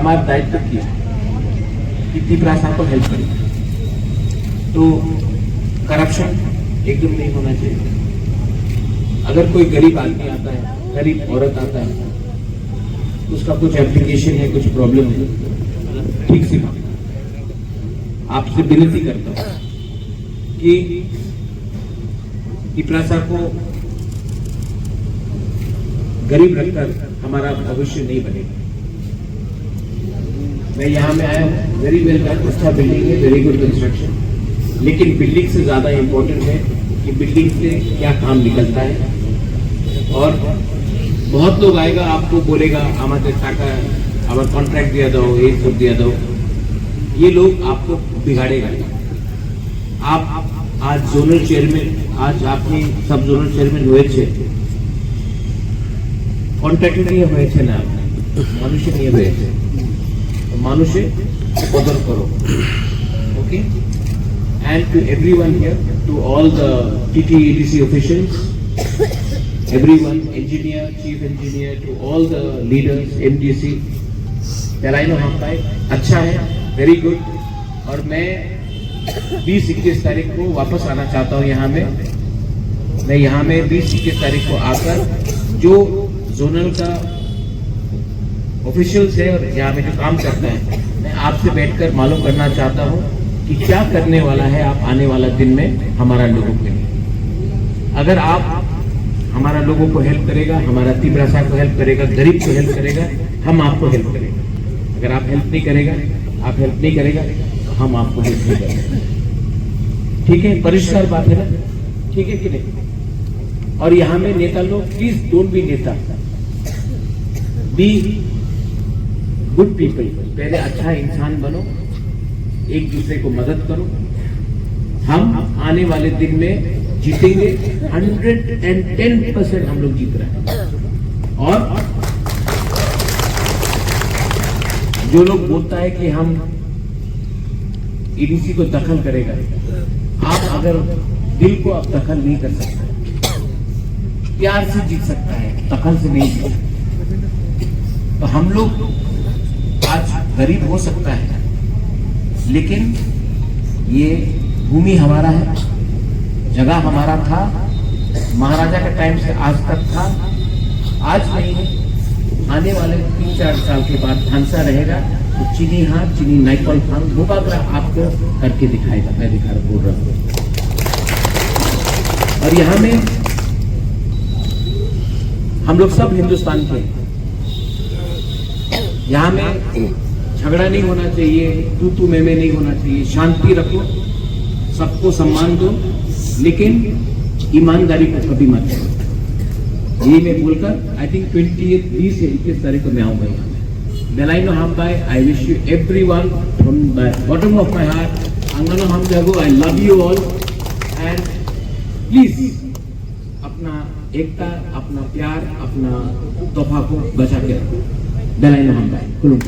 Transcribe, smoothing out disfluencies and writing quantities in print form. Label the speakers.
Speaker 1: हमारा दायित्व किया कि तीव्रता को हेल्प करें। तो करप्शन एकदम नहीं होना चाहिए। अगर कोई गरीब आदमी आता है, गरीब औरत आता है, उसका कुछ एप्लीकेशन है, कुछ प्रॉब्लम है, ठीक से आपसे विनती करता हूं कि तीव्रता को गरीब रखकर हमारा भविष्य नहीं बनेगा। मैं यहाँ में आया हूँ, वेरी वेल डन, अच्छा बिल्डिंग है, वेरी गुड कंस्ट्रक्शन, लेकिन बिल्डिंग से ज्यादा इंपॉर्टेंट है कि बिल्डिंग से क्या काम निकलता है। और बहुत लोग आएगा, आपको बोलेगा हमारे टाका हमारा कॉन्ट्रैक्ट दिया दो, ये सब दिया दो, ये लोग आपको बिगाड़ेगा। आप आज जोनल चेयरमैन, आज आपने सब जोनल चेयरमैन हुए थे, কন্ট্রাক্টর নিয়ে হয়েছে না, মানুষে নিয়ে হয়েছে। মানুষে কদর করো, ওকে? And to everyone here, to all the TTEDC officials, everyone, engineer, chief engineer, to all the leaders, MDC, तेलाइनो हमपाई अच्छा है, वेरी गुड। और मैं 20-21 तारीख को वापस आना चाहता हूँ यहाँ में। मैं यहाँ में 20-21 तारीख को आकर जो जोनल का ऑफिशियल्स है और यहाँ में जो काम करता है, मैं आपसे बैठकर मालूम करना चाहता हूँ कि क्या करने वाला है आप आने वाला दिन में हमारा लोगों के लिए। अगर आप हमारा लोगों को हेल्प करेगा, हमारा तीव्रता को हेल्प करेगा, गरीब को हेल्प करेगा, हम आपको हेल्प करेंगे। अगर आप हेल्प नहीं करेगा, तो हम आपको हेल्प नहीं करेंगे। ठीक है, परिष्कार बात है ना? ठीक है कि नहीं? और यहाँ में नेता लोग, प्लीज डोंट बी नेता, बी गुड पीपल। पहले अच्छा इंसान बनो, एक दूसरे को मदद करो। हम आने वाले दिन में जीतेंगे, 110% हम लोग जीत रहे हैं। और जो लोग बोलता है कि हम ईडीसी को दखल करेगा, आप अगर दिल को आप दखल नहीं कर सकते, प्यार से जीत सकता है, दखल से नहीं जीत सकता। तो हम लोग आज गरीब हो सकता है, लेकिन ये भूमि हमारा है, जगह हमारा था, महाराजा के टाइम से आज तक था, आज नहीं है, आने वाले 3-4 साल के बाद भांसा रहेगा। तो चीनी हाथ, चीनी नाइकल फांग मुबागरा आपको करके दिखाएगा। मैं बोल रहा हूँ। और यहाँ में हम लोग सब हिंदुस्तान के, यहाँ में झगड़ा नहीं होना चाहिए, तू मैं नहीं होना चाहिए, शांति रखो, सबको सम्मान दो, लेकिन ईमानदारी को कभी मत करो। ये मैं बोलकर आई थिंक 20 तारीख को मैं आऊंगा यहाँ में। बेलाइनो हमपाई, I wish you everyone from the bottom of my heart, अंगनो हम जागो, I love you all. And please अपना एकता, अपना प्यार, अपना तोहफा को बचा के रखो। बेलाइनो हमपाई, खुलूं।